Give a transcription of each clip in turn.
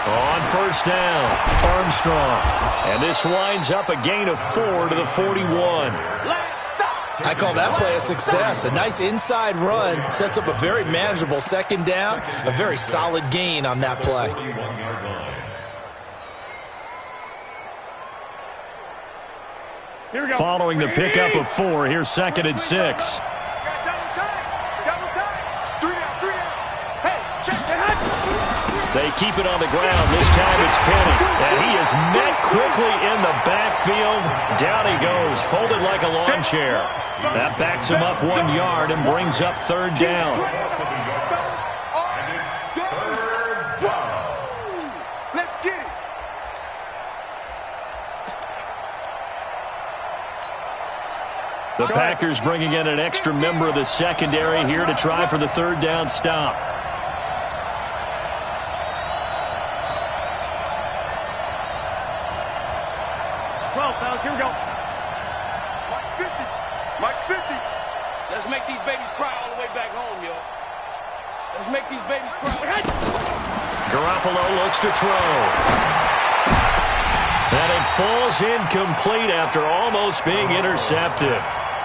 On first down, Armstrong. And this winds up a gain of 4 to the 41. I call that play a success. A nice inside run sets up a very manageable second down. A very solid gain on that play. Following the pickup of 4, here's 2nd and 6. They keep it on the ground. This time it's Penny. And he is met quickly in the backfield. Down he goes, folded like a lawn chair. That backs him up 1 yard and brings up 3rd down. The Packers bringing in an extra member of the secondary here to try for the 3rd down stop. Here we go. Mike's 50. Let's make these babies cry all the way back home, yo. Let's make these babies cry. Garoppolo looks to throw. And it falls incomplete after almost being intercepted.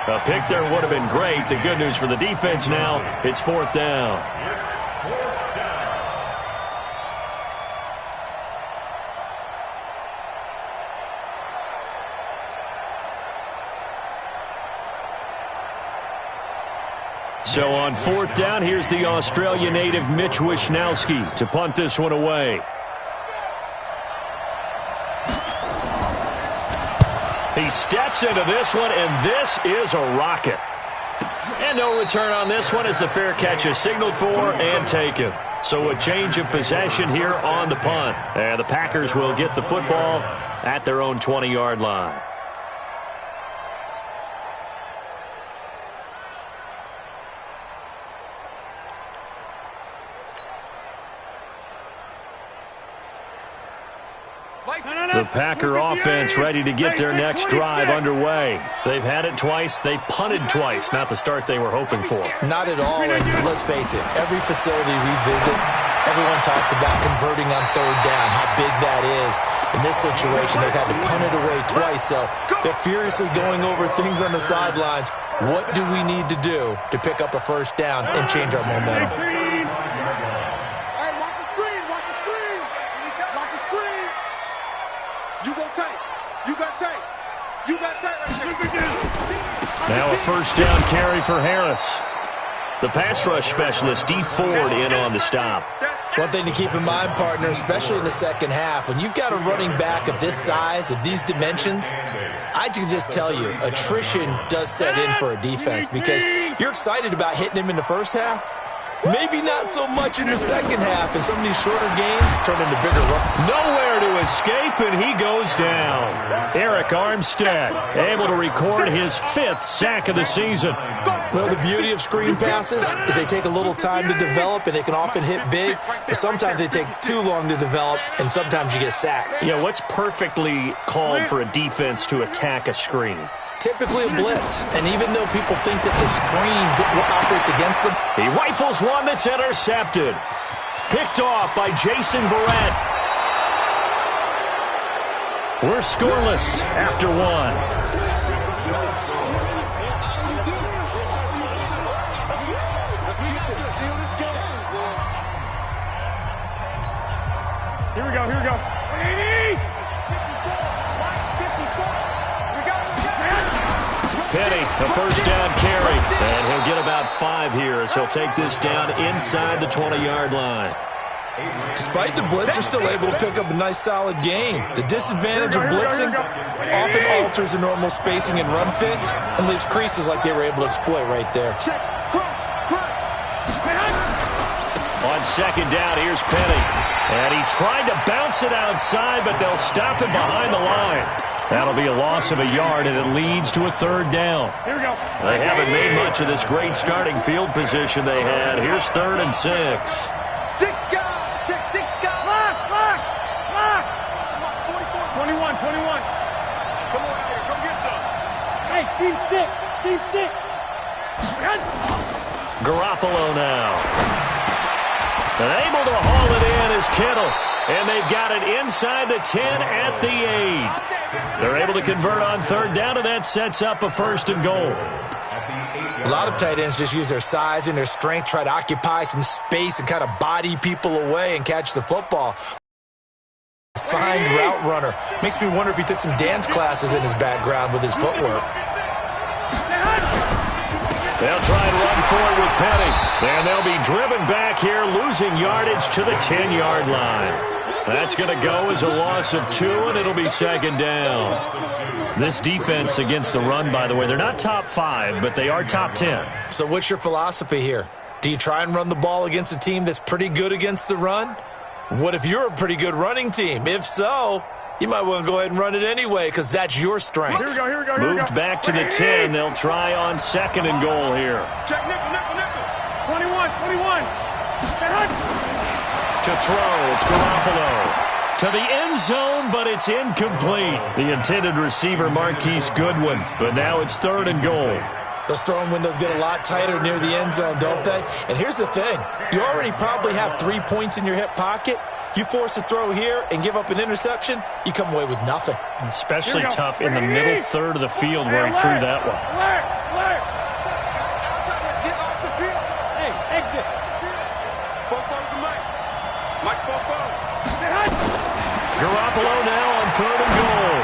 A pick there would have been great. The good news for the defense now, it's 4th down. So on 4th down, here's the Australia native Mitch Wishnowsky to punt this one away. He steps into this one, and this is a rocket. And no return on this one as the fair catch is signaled for and taken. So a change of possession here on the punt. And the Packers will get the football at their own 20-yard line. The Packer offense ready to get their next drive underway. They've had it twice. They've punted twice. Not the start they were hoping for. Not at all, and let's face it, every facility we visit, everyone talks about converting on 3rd down, how big that is. In this situation, they've had to punt it away twice, so they're furiously going over things on the sidelines. What do we need to do to pick up a 1st down and change our momentum? Now a 1st down carry for Harris. The pass rush specialist, Dee Ford, in on the stop. One thing to keep in mind, partner, especially in the second half, when you've got a running back of this size, of these dimensions, I can just tell you, attrition does set in for a defense because you're excited about hitting him in the first half. Maybe not so much in the second half, and some of these shorter gains turn into bigger runs. Nowhere to escape, and he goes down. Arik Armstead able to record his 5th sack of the season. Well, the beauty of screen passes is they take a little time to develop, and they can often hit big, but sometimes they take too long to develop, and sometimes you get sacked. Yeah, what's perfectly called for a defense to attack a screen? Typically a blitz, and even though people think that the screen operates against them, he rifles one that's intercepted. Picked off by Jason Verrett. We're scoreless after 1. Here we go, here we go. Penny, a 1st down carry. And he'll get about 5 here as he'll take this down inside the 20-yard line. Despite the blitz, they're still able to pick up a nice solid gain. The disadvantage of blitzing often alters the normal spacing and run fits and leaves creases like they were able to exploit right there. On 2nd down, here's Penny. And he tried to bounce it outside, but they'll stop him behind the line. That'll be a loss of a yard, and it leads to a 3rd down. Here we go. They haven't made much of this great starting field position they had. Here's 3rd and 6. 6 guys. Check 6 guys. Lock. 21. Come on out here. Come get some. Hey, Team 6. Garoppolo now. And able to haul it in is Kittle. And they've got it inside the 10 at the 8. They're able to convert on third down, and that sets up a 1st and goal. A lot of tight ends just use their size and their strength, try to occupy some space and kind of body people away and catch the football. Fine route runner. Makes me wonder if he took some dance classes in his background with his footwork. They'll try and run forward with Penny. And they'll be driven back here, losing yardage to the 10-yard line. That's going to go as a loss of 2, and it'll be 2nd down. This defense against the run, by the way, they're not top 5, but they are top 10. So what's your philosophy here? Do you try and run the ball against a team that's pretty good against the run? What if you're a pretty good running team? If so, you might want to go ahead and run it anyway because that's your strength. Here we go, here we go, here we Moved go. back to the 10. They'll try on 2nd and goal here. Check nickel, nickel, nickel. 21. To throw, it's Garoppolo. To the end zone, but it's incomplete. The intended receiver, Marquise Goodwin. But now it's 3rd and goal. Those throwing windows get a lot tighter near the end zone, don't they? And here's the thing. You already probably have 3 points in your hip pocket. You force a throw here and give up an interception, you come away with nothing. Especially tough in the middle third of the field where he threw that one. Alert. Get off the field. Hey, exit. Fofo's the mic. Mike Fofo. Garoppolo now on 3rd and goal.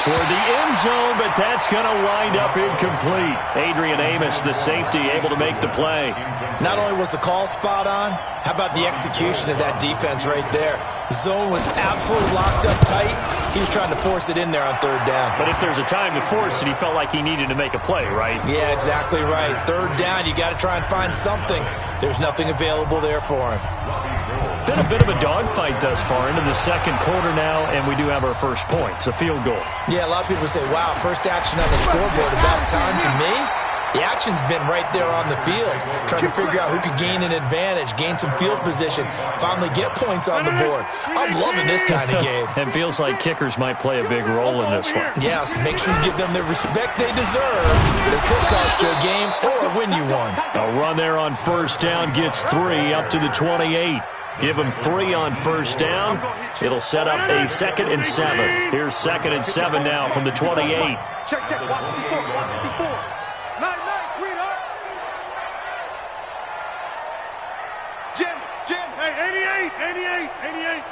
Toward the end zone, but that's going to wind up incomplete. Adrian Amos, the safety, able to make the play. Not only was the call spot on, how about the execution of that defense right there? Zone was absolutely locked up tight. He was trying to force it in there on 3rd down. But if there's a time to force it, he felt like he needed to make a play, right? Yeah, exactly right. 3rd down, you got to try and find something. There's nothing available there for him. Been a bit of a dogfight thus far into the 2nd quarter now, and we do have our first points, a field goal. Yeah, a lot of people say, wow, first action on the scoreboard, about time. To me, the action's been right there on the field, trying to figure out who could gain an advantage, gain some field position, finally get points on the board. I'm loving this kind of game. It feels like kickers might play a big role in this one. Yes, make sure you give them the respect they deserve. They could cost you a game or win you one. A run there on 1st down gets 3 up to the 28. Give them 3 on 1st down. It'll set up a 2nd and 7. Here's 2nd and 7 now from the 28. Check. Watch 54. Nice, sweetheart. Jim. Hey, 88.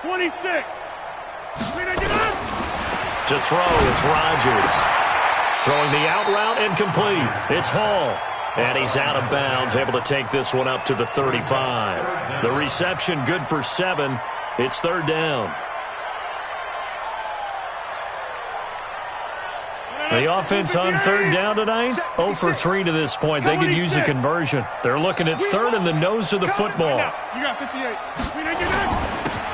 26. To throw, it's Rodgers. Throwing the out route and complete. It's Hall. And he's out of bounds, able to take this one up to the 35. The reception good for 7. It's 3rd down. The offense on 3rd down tonight, 0 for 3 to this point. They could use a conversion. They're looking at 3rd in the nose of the football. You got 58.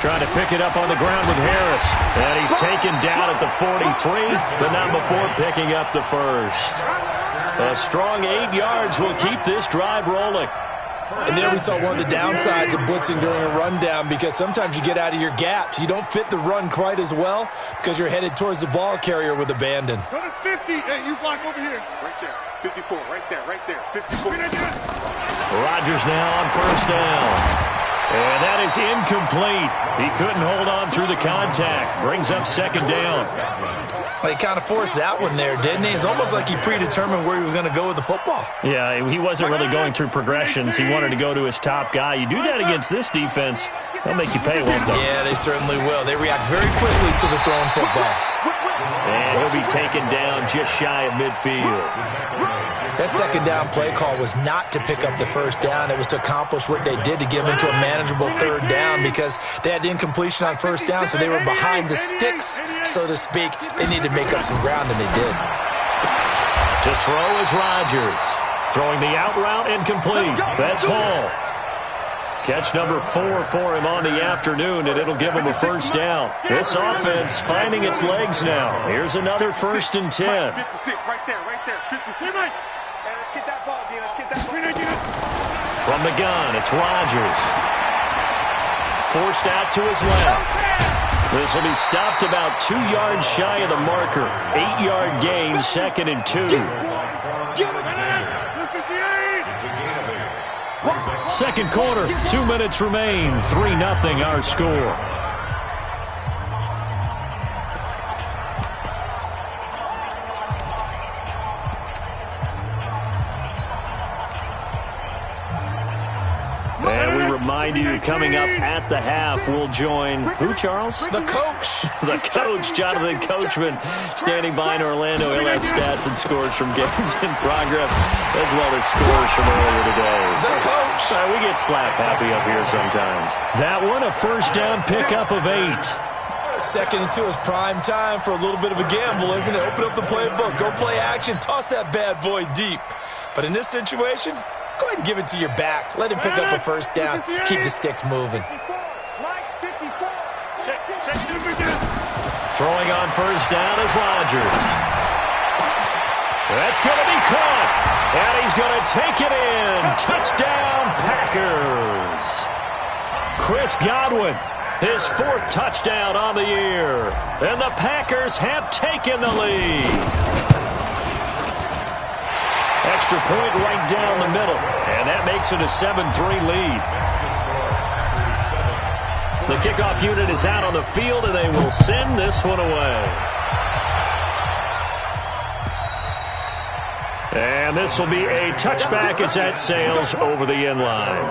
Trying to pick it up on the ground with Harris. And he's taken down at the 43, but not before picking up the 1st. A strong 8 yards will keep this drive rolling. And there we saw one of the downsides of blitzing during a rundown because sometimes you get out of your gaps. You don't fit the run quite as well because you're headed towards the ball carrier with abandon. Go to 50. Hey, you block over here. Right there. 54. Right there. 54. Rodgers now on 1st down. And that is incomplete. He couldn't hold on through the contact. Brings up 2nd down. Well, he kind of forced that one there, didn't he? It's almost like he predetermined where he was going to go with the football. Yeah, he wasn't really going through progressions. He wanted to go to his top guy. You do that against this defense, they'll make you pay, won't they? Yeah, they certainly will. They react very quickly to the thrown football. And he'll be taken down just shy of midfield. That 2nd down play call was not to pick up the 1st down. It was to accomplish what they did to get them into a manageable 3rd down because they had incompletion on 1st down, so they were behind the sticks, so to speak. They needed to make up some ground, and they did. To throw is Rodgers. Throwing the out route incomplete. That's Hall. Catch number 4 for him on the afternoon, and it'll give him a 1st down. This offense finding its legs now. Here's another 1st and 10. 56. Right there. 56. Let's get that ball, Dean. Let's get that ball. From the gun, it's Rodgers. Forced out to his left. This will be stopped about 2 yards shy of the marker. 8-yard gain, 2nd and 2. Second quarter, 2 minutes remain. 3-0 our score. And we remind you, coming up at the half, we'll join who, Charles? The coach. The coach, Jonathan Coachman, standing by in Orlando. He'll have stats and scores from games in progress, as well as scores from earlier today. The coach. We get slap happy up here sometimes. That one, a first down pickup of 8. 2nd and 2 is prime time for a little bit of a gamble, isn't it? Open up the playbook, go play action, toss that bad boy deep. But in this situation, go ahead and give it to your back. Let him pick up a first down. Keep the sticks moving. Throwing on first down is Rodgers. That's going to be caught. And he's going to take it in. Touchdown, Packers. Chris Godwin, his 4th touchdown on the year. And the Packers have taken the lead. Extra point right down the middle. And that makes it a 7-3 lead. The kickoff unit is out on the field, and they will send this one away. And this will be a touchback as that sails over the end line.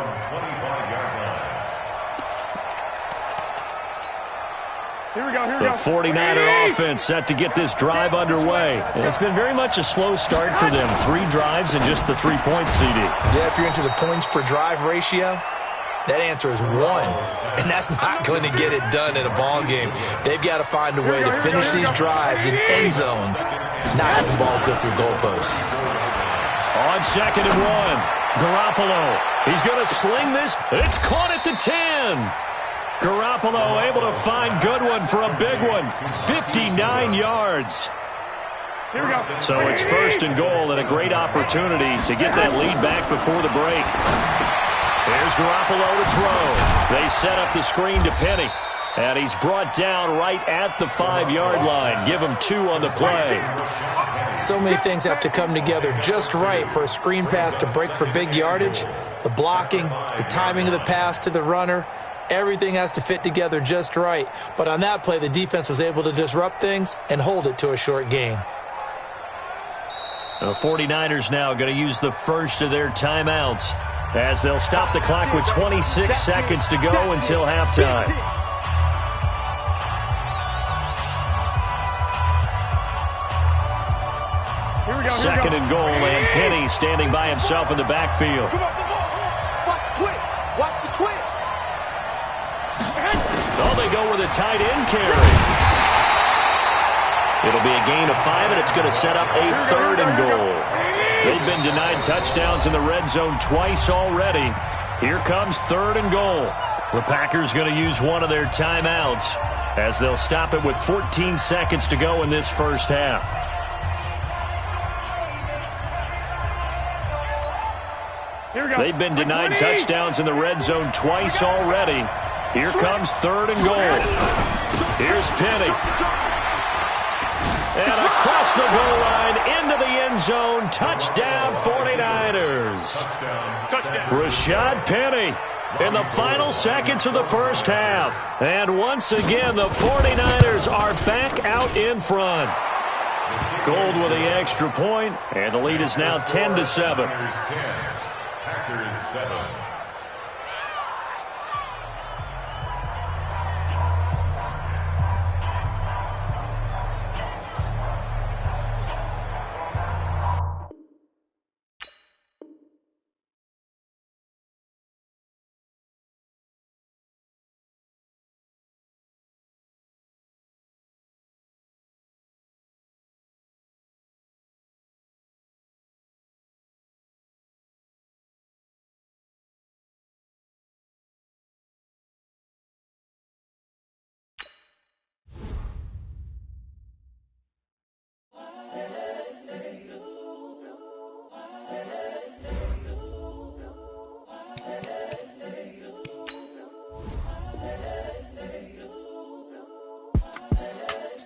The 49er offense set to get this drive underway. And it's been very much a slow start for them. 3 drives and just the 3 points, CD. Yeah, if you're into the points per drive ratio, that answer is 1. And that's not going to get it done in a ball game. They've got to find a way to finish these drives in end zones, not have the balls go through goalposts. On 2nd and 1, Garoppolo. He's going to sling this. It's caught at the 10. Garoppolo able to find Goodwin for a big one. 59 yards. Here we go. So it's 1st and goal and a great opportunity to get that lead back before the break. Here's Garoppolo to throw. They set up the screen to Penny. And he's brought down right at the 5-yard line. Give him 2 on the play. So many things have to come together just right for a screen pass to break for big yardage. The blocking, the timing of the pass to the runner, everything has to fit together just right. But on that play, the defense was able to disrupt things and hold it to a short gain. The 49ers now going to use the first of their timeouts as they'll stop the clock with 26 seconds to go until halftime. Second and goal, and Penny standing by himself in the backfield. Watch the twist. Watch the twist. Oh, they go with a tight end carry. It'll be a gain of 5, and it's going to set up a 3rd and goal. They've been denied touchdowns in the red zone twice already. Here comes 3rd and goal. The Packers going to use one of their timeouts as they'll stop it with 14 seconds to go in this first half. They've been denied touchdowns in the red zone twice already. Here comes 3rd and goal. Here's Penny. And across the goal line into the end zone. Touchdown 49ers. Rashad Penny in the final seconds of the first half. And once again, the 49ers are back out in front. Gold with the extra point, and the lead is now 10-7. Packers 7.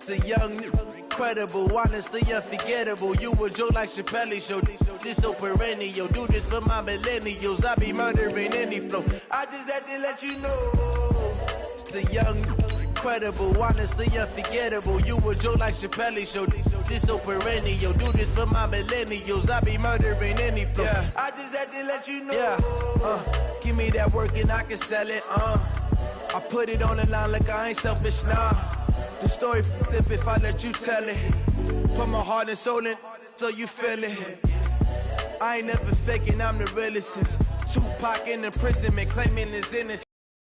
The young incredible, honestly unforgettable. You a joke like Chappelle Show. This so perennial. Do this for my millennials. I be murdering any flow. I just had to let you know. It's the young, incredible, honestly unforgettable. You a joke like Chappelle Show. This so perennial. Do this for my millennials. I be murdering any flow. Yeah. I just had to let you know. Yeah. Give me that work and I can sell it. I put it on the line like I ain't selfish, nah. The story flip if I let you tell it. Put my heart and soul in so you feel it. I ain't never faking, I'm the realest since Tupac in imprisonment, claiming his innocence.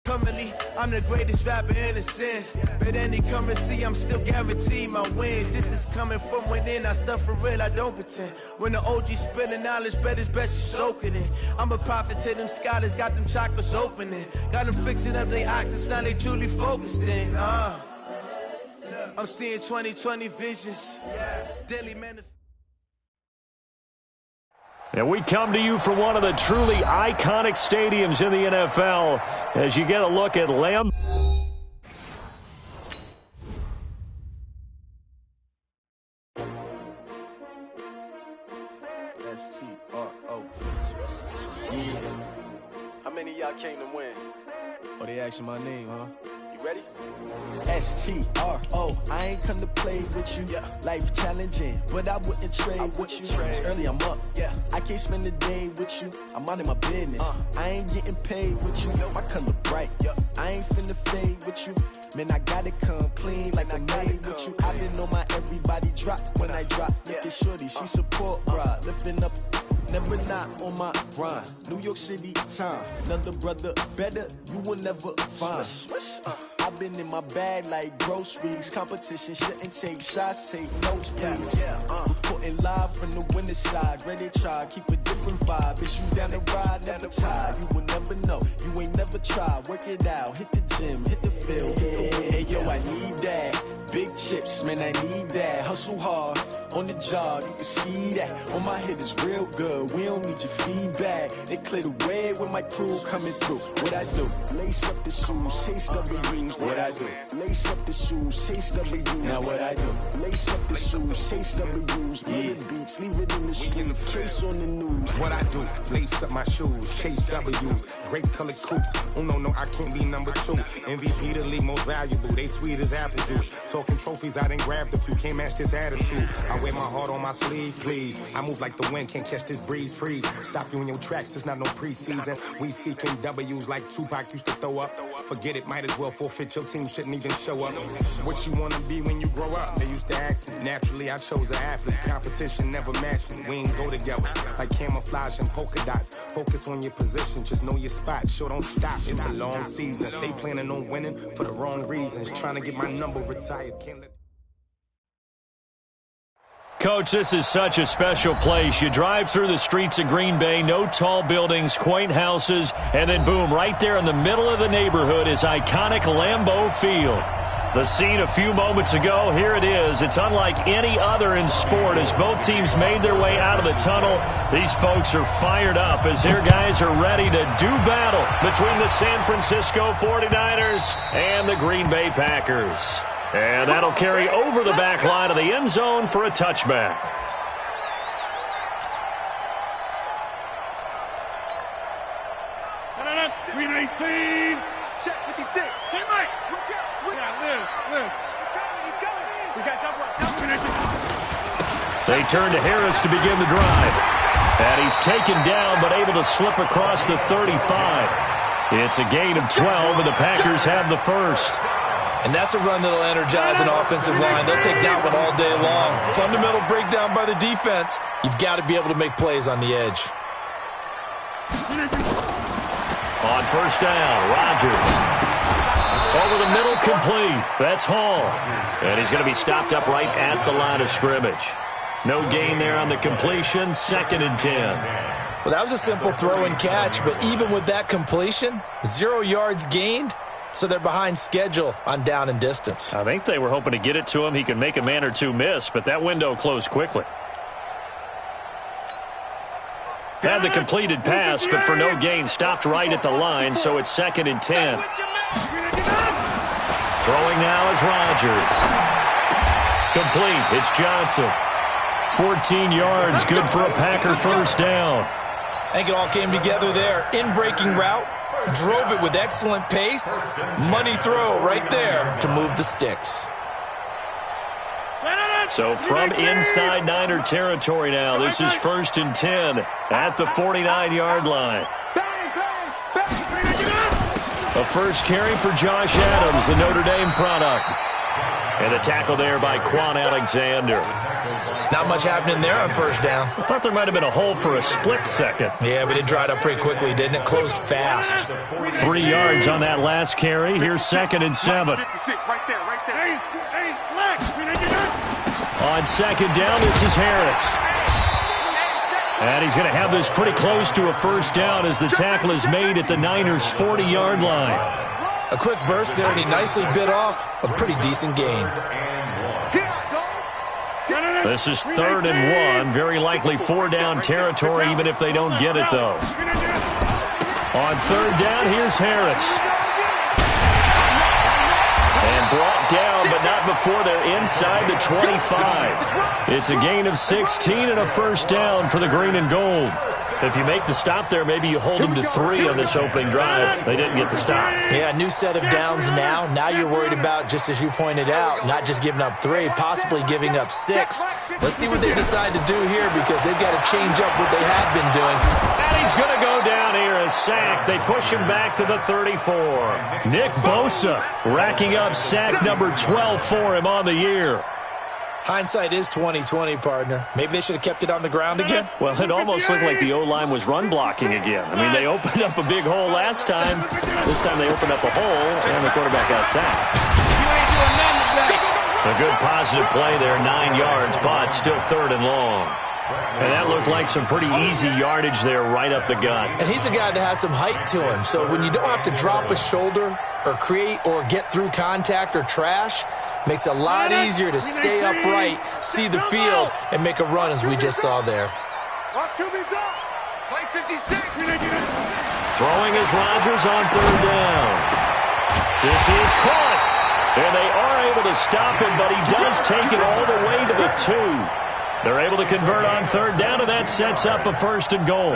Currently, I'm the greatest rapper in a sense. But any currency, I'm still guaranteed my wins. This is coming from within, I stuff for real, I don't pretend. When the OG spilling knowledge, bet it's best you soak it in. I'm a prophet to them scholars, got them chakras opening. Got them fixing up their octaves, now they truly focused in. I'm seeing 2020 visions, daily manifest. And we come to you from one of the truly iconic stadiums in the NFL as you get a look at Lambeau. S-T-R-O. Yeah. How many of y'all came to win? Oh, they asking my name, huh? You ready? S-T-R-O. I ain't come to play with you. Yeah. Life challenging, but I wouldn't trade with you. It's early, I'm up. Yeah. I can't spend the day with you. I'm minding my business. I ain't getting paid with you. My color bright. I ain't finna fade with you. Man, I gotta come clean like I made with you. I've been on my everybody drop when I drop. Look at shorty, she support, bruh. Lifting up. Never not on my grind. New York City time. Another brother better, you will never find. I've been in my bag like groceries. Competition shouldn't take shots, take notes, please. Reporting live from the winter side. Ready to try, keep a different vibe. Bitch, you down the ride, never tired. You will never know, you ain't never tried. Work it out, hit the gym, hit the field, hit the wind. Hey, yo, I need that. Big chips, man, I need that. Hustle hard, on the job, you can see that. On my head is real good, we don't need your feedback. They clear the way when my crew coming through. What I do? Lace up the shoes, chase W's. What I do? Lace up the shoes, chase W's. Now what I do? Lace up the shoes, chase W's. Yeah. Beats, leave it in the street, case on the news. What I do? Lace up my shoes, chase W's. Great colored coops. Oh no, I can't be number 2. MVP the league most valuable. They sweet as apple juice. Talking trophies, I done grabbed a few. Can't match this attitude. I wear my heart on my sleeve, please. I move like the wind, can't catch this breeze, freeze. Stop you in your tracks, there's not no preseason. We seeking W's like Tupac used to throw up. Forget it, might as well forfeit. Your team shouldn't even show up. What you wanna be when you grow up? They used to ask me. Naturally, I chose an athlete. Competition never matched me. We ain't go together like camouflage and polka dots. Focus on your position, just know your spot. Sure, don't stop. It's a long season. They planning on winning for the wrong reasons. Trying to get my number retired. Can't let. Coach, this is such a special place. You drive through the streets of Green Bay, no tall buildings, quaint houses, and then boom, right there in the middle of the neighborhood is iconic Lambeau Field. The scene a few moments ago, here it is. It's unlike any other in sport as both teams made their way out of the tunnel. These folks are fired up as their guys are ready to do battle between the San Francisco 49ers and the Green Bay Packers. And that'll carry over the back line of the end zone for a touchback. Green 18. Check 56. Hey, Mike. Switch out. Switch out. Live. He's going. We got double. They turn to Harris to begin the drive. And he's taken down but able to slip across the 35. It's a gain of 12, and the Packers have the first. And that's a run that'll energize an offensive line. They'll take that one all day long. Fundamental breakdown by the defense. You've got to be able to make plays on the edge. On first down, Rodgers. Over the middle, complete. That's Hall. And he's going to be stopped up right at the line of scrimmage. No gain there on the completion. 2nd and 10. Well, that was a simple throw and catch, but even with that completion, 0 yards gained. So they're behind schedule on down and distance. I think they were hoping to get it to him. He could make a man or two miss, but that window closed quickly. Had the completed pass, but for no gain, stopped right at the line, so it's 2nd and 10. Throwing now is Rodgers. Complete. It's Johnson. 14 yards, good for a Packer first down. I think it all came together there. In-breaking route, drove it with excellent pace. Money throw right there to move the sticks. So from inside Niner territory now, this is 1st and 10 at the 49-yard line. A first carry for Josh Adams, the Notre Dame product. And a tackle there by Quan Alexander. Not much happening there on first down. I thought there might have been a hole for a split second. Yeah, but it dried up pretty quickly, didn't it? Closed fast. 3 yards on that last carry. Here's 2nd and 7. 56, right there, right there. Hey, Lex. On 2nd down, this is Harris. And he's going to have this pretty close to a first down as the tackle is made at the Niners' 40-yard line. A quick burst there, and he nicely bit off a pretty decent gain. This is 3rd and 1. Very likely 4-down territory, even if they don't get it, though. On 3rd down, here's Harris. And brought down, but not before they're inside the 25. It's a gain of 16 and a first down for the green and gold. If you make the stop there, maybe you hold them to 3 on this opening drive. They didn't get the stop. Yeah, new set of downs now. Now you're worried about, just as you pointed out, not just giving up 3, possibly giving up 6. Let's see what they decide to do here because they've got to change up what they have been doing. And he's going to go down here, a sack. They push him back to the 34. Nick Bosa racking up sack number 12 for him on the year. Hindsight is 20/20, partner. Maybe they should have kept it on the ground again. Well, it almost looked like the O-line was run blocking again. I mean, they opened up a big hole last time. This time they opened up a hole, and the quarterback got sacked. A good positive play there, 9 yards, but still 3rd and long. And that looked like some pretty easy yardage there right up the gut. And he's a guy that has some height to him, so when you don't have to drop a shoulder or create or get through contact or trash, makes it a lot easier to stay upright, see the field, and make a run as we just saw there. Play 56. Throwing is Rodgers on 3rd down. This is caught. And they are able to stop him, but he does take it all the way to the 2. They're able to convert on 3rd down, and that sets up a 1st and goal.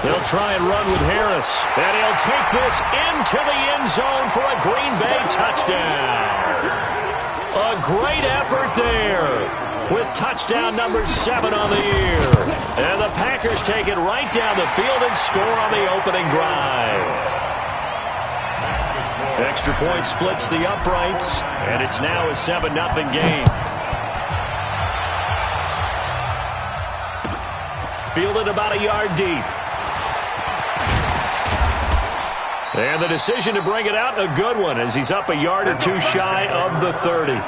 They'll try and run with Harris. And he'll take this into the end zone for a Green Bay touchdown. A great effort there with touchdown number 7 on the year. And the Packers take it right down the field and score on the opening drive. Extra point splits the uprights, and it's now a 7-0 game. Fielded about a yard deep. And the decision to bring it out, a good one, as he's up a yard or 2 shy of the 30.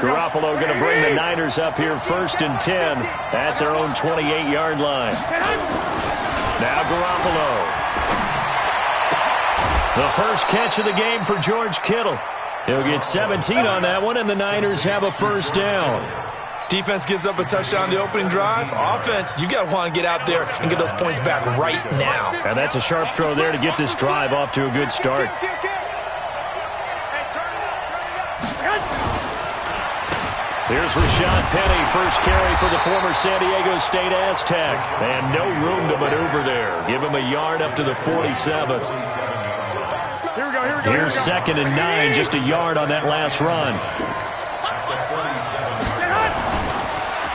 Garoppolo going to bring the Niners up here 1st and 10 at their own 28-yard line. Now Garoppolo. The first catch of the game for George Kittle. He'll get 17 on that one, and the Niners have a first down. Defense gives up a touchdown the opening drive. Offense, you got to want to get out there and get those points back right now. And that's a sharp throw there to get this drive off to a good start. Here's Rashad Penny, first carry for the former San Diego State Aztec. And no room to maneuver there. Give him a yard up to the 47. Here's 2nd and 9, just a yard on that last run.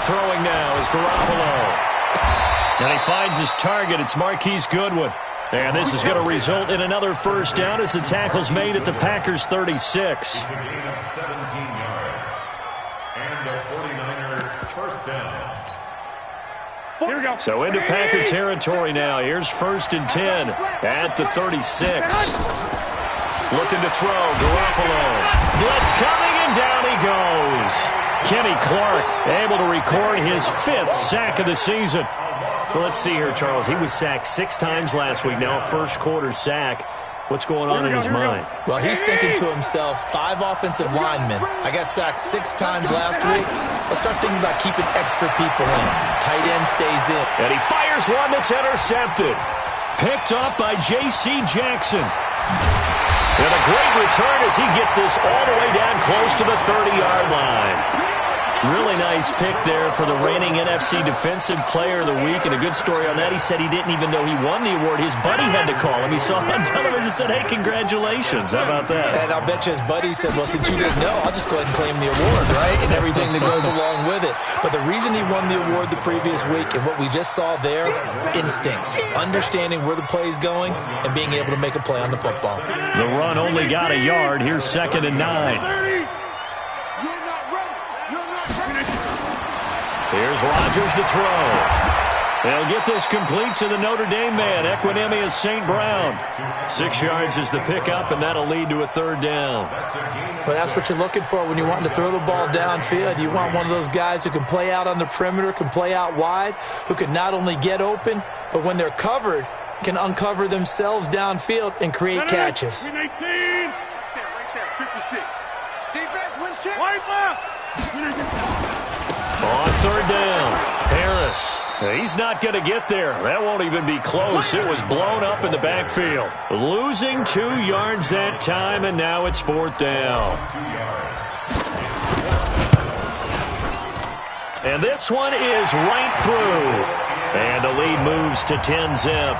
Throwing now is Garoppolo. And he finds his target. It's Marquise Goodwin. And this is going to result in another first down as the tackle's made at the Packers' 36. So into Packer territory now. Here's 1st and 10 at the 36. Looking to throw. Garoppolo. Blitz coming, and down he goes. Kenny Clark able to record his 5th sack of the season. Well, let's see here, Charles. He was sacked 6 times last week. Now a first quarter sack. What's going on in his mind? Well, he's thinking to himself, 5 offensive linemen. I got sacked 6 times last week. Let's start thinking about keeping extra people in. Tight end stays in. And he fires one that's intercepted. Picked up by J.C. Jackson. And a great return as he gets this all the way down close to the 30-yard line. Really nice pick there for the reigning NFC Defensive Player of the Week, and a good story on that. He said he didn't even know he won the award. His buddy had to call him. He saw it on television and said, hey, congratulations. How about that? And I'll bet you his buddy said, well, since you didn't know, I'll just go ahead and claim the award, right? And everything that goes along with it. But the reason he won the award the previous week and what we just saw there, instincts, understanding where the play is going and being able to make a play on the football. The run only got a yard. Here's 2nd and 9. Here's Rodgers to throw. They'll get this complete to the Notre Dame man, Equanimeous St. Brown. 6 yards is the pickup, and that'll lead to a 3rd down. Well, that's what you're looking for when you want to throw the ball downfield. You want one of those guys who can play out on the perimeter, can play out wide, who can not only get open, but when they're covered, can uncover themselves downfield and create catches. Right there, 56. Defense wins chip. White left. On 3rd down, Harris. He's not going to get there. That won't even be close. It was blown up in the backfield. Losing 2 yards that time, and now it's 4th down. And this one is right through. And the lead moves to 10-zip.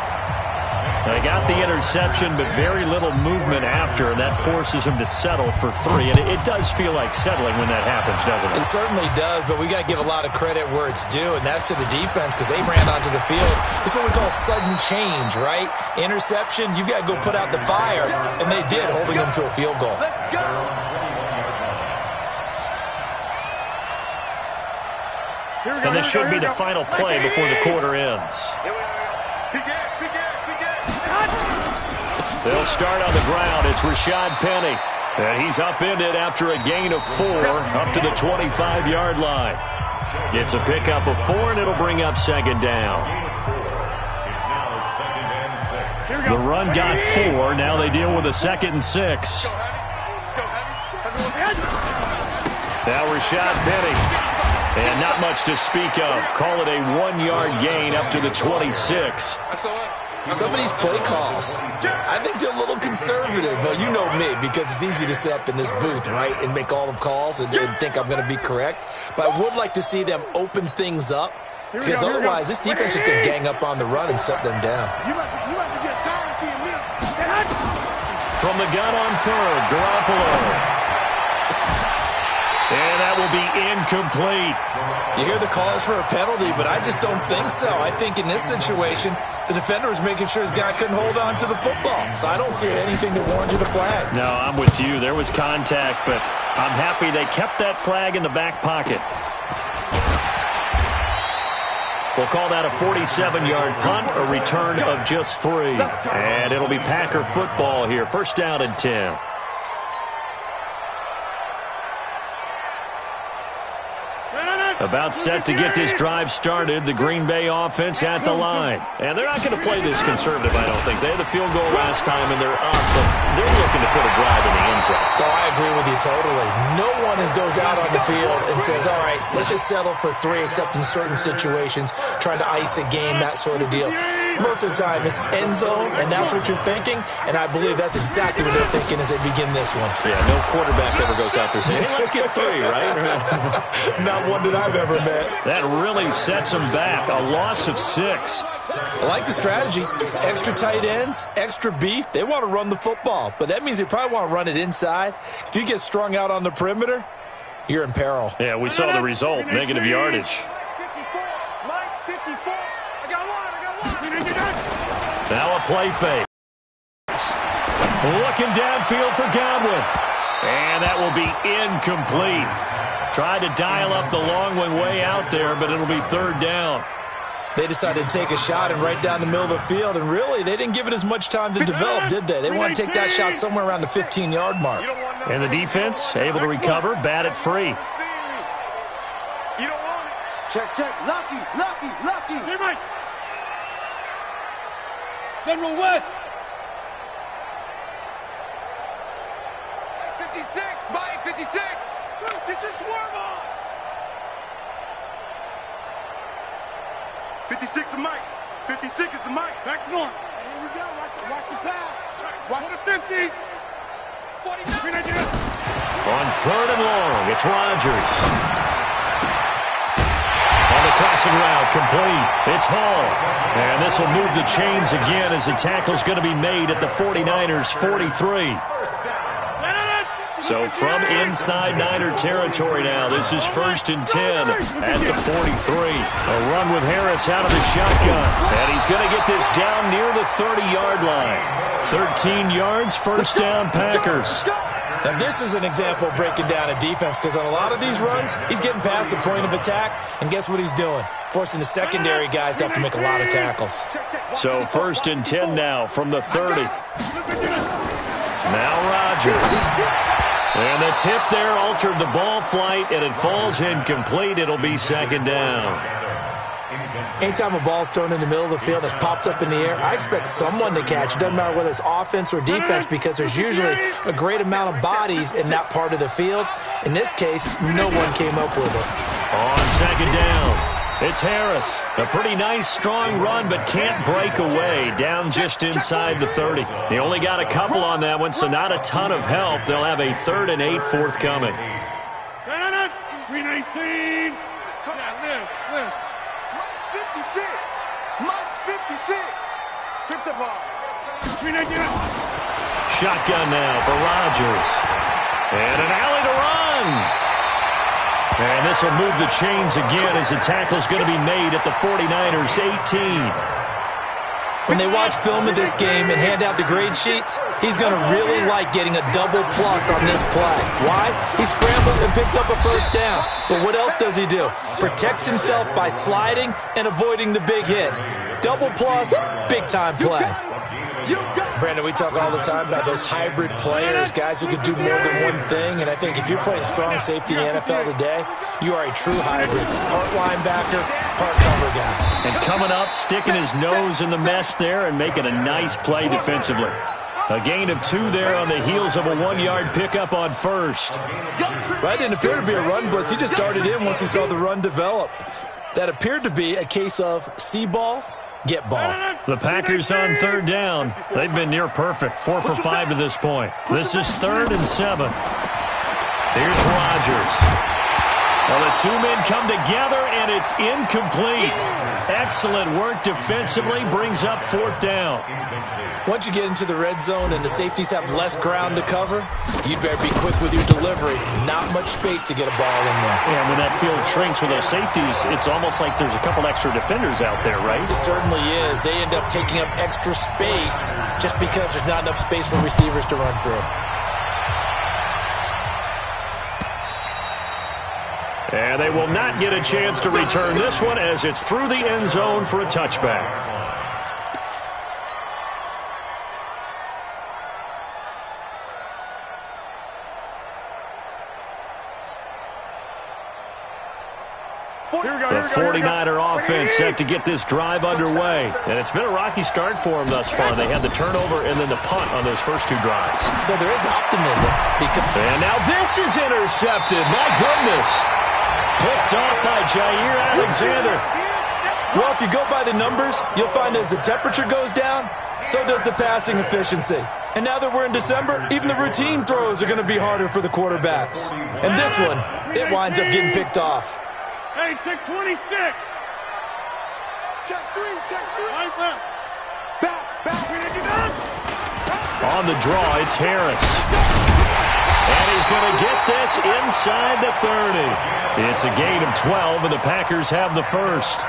They got the interception, but very little movement after, and that forces him to settle for 3. And it does feel like settling when that happens, doesn't it? It certainly does, but we got to give a lot of credit where it's due, and that's to the defense because they ran onto the field. This is what we call sudden change, right? Interception, you've got to go put out the fire, and they did, holding them to a field goal. And this should be the final play before the quarter ends. They'll start on the ground. It's Rashad Penny. And he's upended after a gain of 4 up to the 25-yard line. It's a pickup of 4, and it'll bring up 2nd down. The run got 4. Now they deal with a 2nd and 6. Now Rashad Penny. And not much to speak of. Call it a 1-yard gain up to the 26. Some of these play calls, I think they're a little conservative, but you know me, because it's easy to sit up in this booth, right, and make all the calls and think I'm going to be correct. But I would like to see them open things up, because otherwise this defense is going to gang up on the run and shut them down. You must be getting tired of seeing me. From the gun on 3rd, Garoppolo. And that will be incomplete. You hear the calls for a penalty, but I just don't think so. I think in this situation, the defender was making sure his guy couldn't hold on to the football. So I don't see anything that warranted a flag. No, I'm with you. There was contact, but I'm happy they kept that flag in the back pocket. We'll call that a 47-yard punt, a return of just 3. And it'll be Packer football here. 1st down and 10. About set to get this drive started, the Green Bay offense at the line. And they're not going to play this conservative, I don't think. They had the field goal last time, and they're up, but they're looking to put a drive in the end zone. Oh, I agree with you totally. No one goes out on the field and says, all right, let's just settle for 3, except in certain situations, trying to ice a game, that sort of deal. Most of the time, it's end zone, and that's what you're thinking, and I believe that's exactly what they're thinking as they begin this one. Yeah, no quarterback ever goes out there saying, hey, let's get 3, right? Not one that I've ever met. That really sets them back. A loss of 6. I like the strategy. Extra tight ends, extra beef. They want to run the football, but that means they probably want to run it inside. If you get strung out on the perimeter, you're in peril. Yeah, we saw the result, negative yardage. Now a play fake. Looking downfield for Godwin. And that will be incomplete. Tried to dial up the long one way out there, but it'll be 3rd down. They decided to take a shot and right down the middle of the field, and really, they didn't give it as much time to develop, did they? They want to take that shot somewhere around the 15-yard mark. And the defense able to recover, bat it free. You don't want it. Check. Lucky. Hey, Mike. General West. 56, Mike, 56. Get your swarm on. 56 is Mike. 56 is the Mike. Back north. Here we go. Watch the pass. Watch the 50. 49. On third and long, it's Rodgers. On the crossing route, complete. It's Hall. And this will move the chains again as the tackle's going to be made at the 49ers' 43. So from inside Niner territory now, this is 1st and 10 at the 43. A run with Harris out of the shotgun. And he's going to get this down near the 30-yard line. 13 yards, first down, Packers. Now, this is an example of breaking down a defense because on a lot of these runs, he's getting past the point of attack, and guess what he's doing? Forcing the secondary guys to have to make a lot of tackles. So 1st and 10 now from the 30. Now Rodgers. And the tip there altered the ball flight, and it falls incomplete. It'll be 2nd down. Anytime a ball's thrown in the middle of the field and it's popped up in the air, I expect someone to catch it. Doesn't matter whether it's offense or defense because there's usually a great amount of bodies in that part of the field. In this case, no one came up with it. On 2nd down, it's Harris. A pretty nice, strong run, but can't break away. Down just inside the 30. They only got a couple on that one, so not a ton of help. They'll have a 3rd and 8 forthcoming. 319. Come on, live. Mike's 56. Mike's 56. Strip the ball. 319. Shotgun now for Rodgers. And an alley to run. And this will move the chains again as the tackle's going to be made at the 49ers' 18. When they watch film of this game and hand out the grade sheets, he's going to really like getting a double plus on this play. Why? He scrambles and picks up a first down. But what else does he do? Protects himself by sliding and avoiding the big hit. Double plus, big-time play. Brandon, we talk all the time about those hybrid players, guys who can do more than one thing, and I think if you're playing strong safety in the NFL today, you are a true hybrid. Part linebacker, part cover guy. And coming up, sticking his nose in the mess there and making a nice play defensively. A gain of 2 there on the heels of a 1-yard pickup on first. That didn't appear to be a run blitz. He just darted in once he saw the run develop. That appeared to be a case of see ball, get ball. The Packers on 3rd down. They've been near perfect. 4 for 5 to this point. This is 3rd and 7. Here's Rodgers. Well, the two men come together, and it's incomplete. Excellent work defensively. Brings up 4th down. Once you get into the red zone and the safeties have less ground to cover, you'd better be quick with your delivery. Not much space to get a ball in there. And when that field shrinks with those safeties, it's almost like there's a couple extra defenders out there, right? It certainly is. They end up taking up extra space just because there's not enough space for receivers to run through. And they will not get a chance to return this one as it's through the end zone for a touchback. The 49er offense set to get this drive underway. And it's been a rocky start for them thus far. They had the turnover and then the punt on those first 2 drives. So there is optimism. And now this is intercepted. My goodness. Picked off by Jair Alexander. Well, if you go by the numbers, you'll find as the temperature goes down, so does the passing efficiency. And now that we're in December, even the routine throws are going to be harder for the quarterbacks. And this one, it winds up getting picked off. Hey, check 26. Check 3. Right left. Back. On the draw, it's Harris. And he's going to get this inside the 30. It's a gain of 12, and the Packers have the first.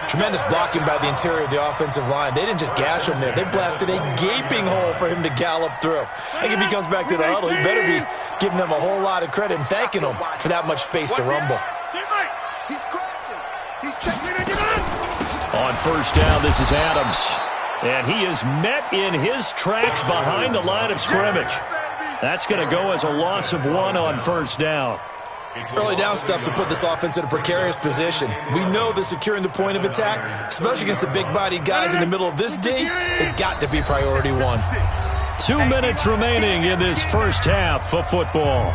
Tremendous blocking by the interior of the offensive line. They didn't just gash him there. They blasted a gaping hole for him to gallop through. I think if he comes back to the huddle, he better be giving them a whole lot of credit and thanking them for that much space to rumble. He's crashing. He's checking it in. On first down, this is Adams. And he is met in his tracks behind the line of scrimmage. That's going to go as a loss of 1 on first down. Early down stuff's to put this offense in a precarious position. We know that securing the point of attack, especially against the big-bodied guys in the middle of this D, has got to be priority 1. 2 minutes remaining in this first half of football.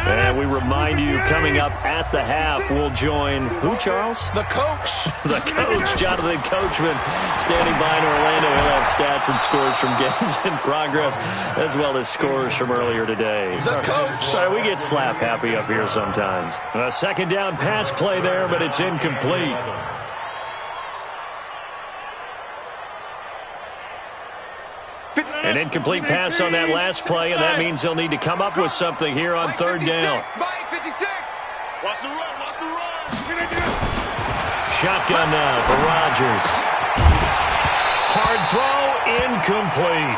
And we remind you, coming up at the half, we'll join who, Charles? The coach. The coach, Jonathan Coachman, standing by in Orlando. He'll have stats and scores from games in progress, as well as scores from earlier today. The coach. Sorry, we get slap happy up here sometimes. A second down pass play there, but it's incomplete. An incomplete pass on that last play, and that means they'll need to come up with something here on third down. Watch the run, watch the run. Shotgun now for Rodgers. Hard throw, incomplete.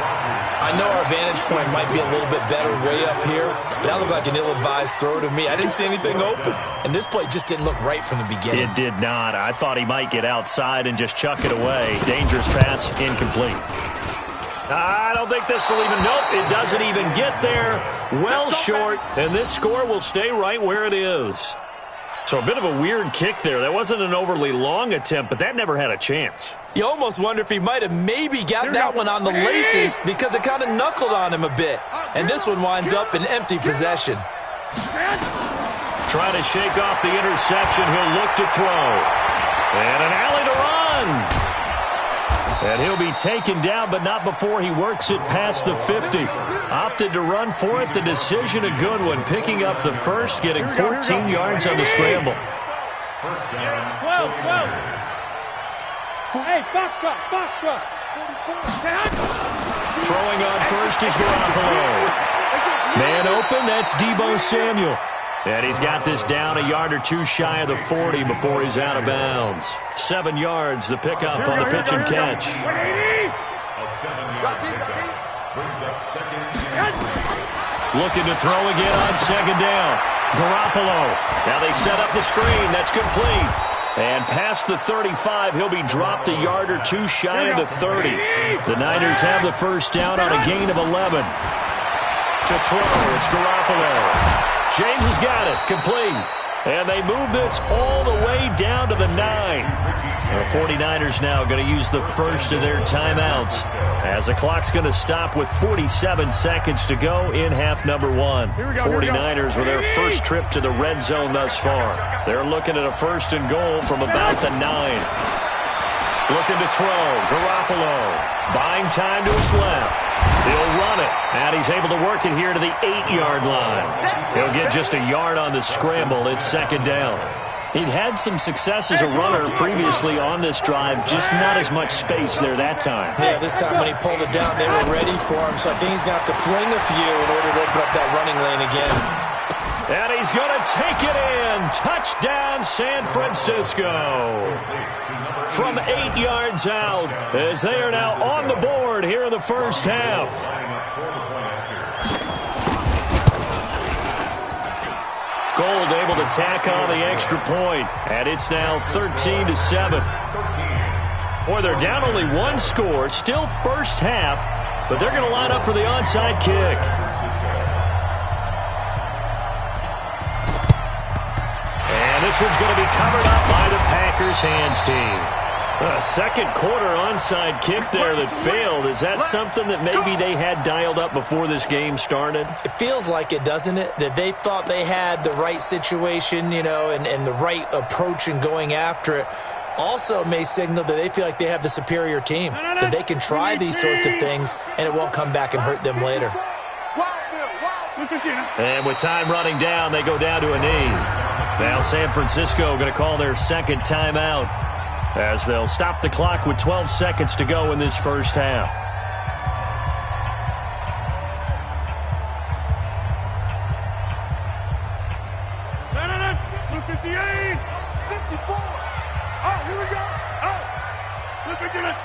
I know our vantage point might be a little bit better way up here, but that looked like an ill-advised throw to me. I didn't see anything open, and this play just didn't look right from the beginning. It did not. I thought he might get outside and just chuck it away. Dangerous pass, incomplete. I don't think this will even, nope, it doesn't even get there. Well short, and this score will stay right where it is. So a bit of a weird kick there. That wasn't an overly long attempt, but that never had a chance. You almost wonder if he might have maybe got that one on the laces because it kind of knuckled on him a bit. And this one winds up in empty possession. Trying to shake off the interception, he'll look to throw. And an alley to run. And he'll be taken down, but not before he works it past the 50. Opted to run for it. The decision a good one. Picking up the first, getting 14 yards on the scramble. First down. 12. Hey, Foxtrot. Throwing on first is Garoppolo. Man open, that's Deebo Samuel. And he's got this down a yard or two shy of the 40 before he's out of bounds. 7 yards, the pickup on the pitch and catch. A 7-yard pickup brings up second and 3. Looking to throw again on second down. Garoppolo. Now they set up the screen. That's complete. And past the 35, he'll be dropped a yard or two shy of the 30. The Niners have the first down on a gain of 11. To throw, it's Garoppolo. James has got it, complete. And they move this all the way down to the 9. The 49ers now going to use the first of their timeouts as the clock's going to stop with 47 seconds to go in half number 1. 49ers with their first trip to the red zone thus far. They're looking at a first and goal from about the 9. Looking to throw, Garoppolo. Buying time to his left. He'll run it, and he's able to work it here to the 8-yard line. He'll get just a yard on the scramble. It's second down. He'd had some success as a runner previously on this drive, just not as much space there that time. Yeah, this time when he pulled it down, they were ready for him, so I think he's going to have to fling a few in order to open up that running lane again. And he's going to take it in. Touchdown, San Francisco. From 8 yards out, as they are now on the board here in the first half. Gold able to tack on the extra point, and it's now 13-7. Boy, they're down only one score, still first half, but they're going to line up for the onside kick. And this one's going to be covered up by the Packers hands team. A second quarter onside kick there that failed. Is that something that maybe they had dialed up before this game started? It feels like it, doesn't it? That they thought they had the right situation, you know, and the right approach in going after it. Also may signal that they feel like they have the superior team, that they can try these sorts of things and it won't come back and hurt them later. And with time running down, they go down to a knee. Now San Francisco going to call their second timeout as they'll stop the clock with 12 seconds to go in this first half.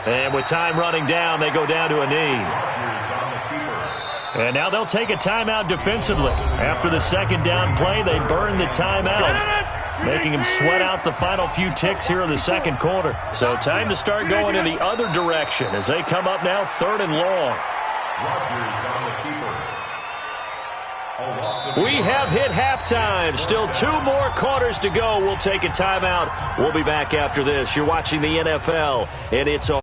And with time running down, they go down to a knee. And now they'll take a timeout defensively. After the second down play, they burn the timeout, making them sweat out the final few ticks here in the second quarter. So time to start going in the other direction as they come up now third and long. We have hit halftime. Still 2 more quarters to go. We'll take a timeout. We'll be back after this. You're watching the NFL, and it's on.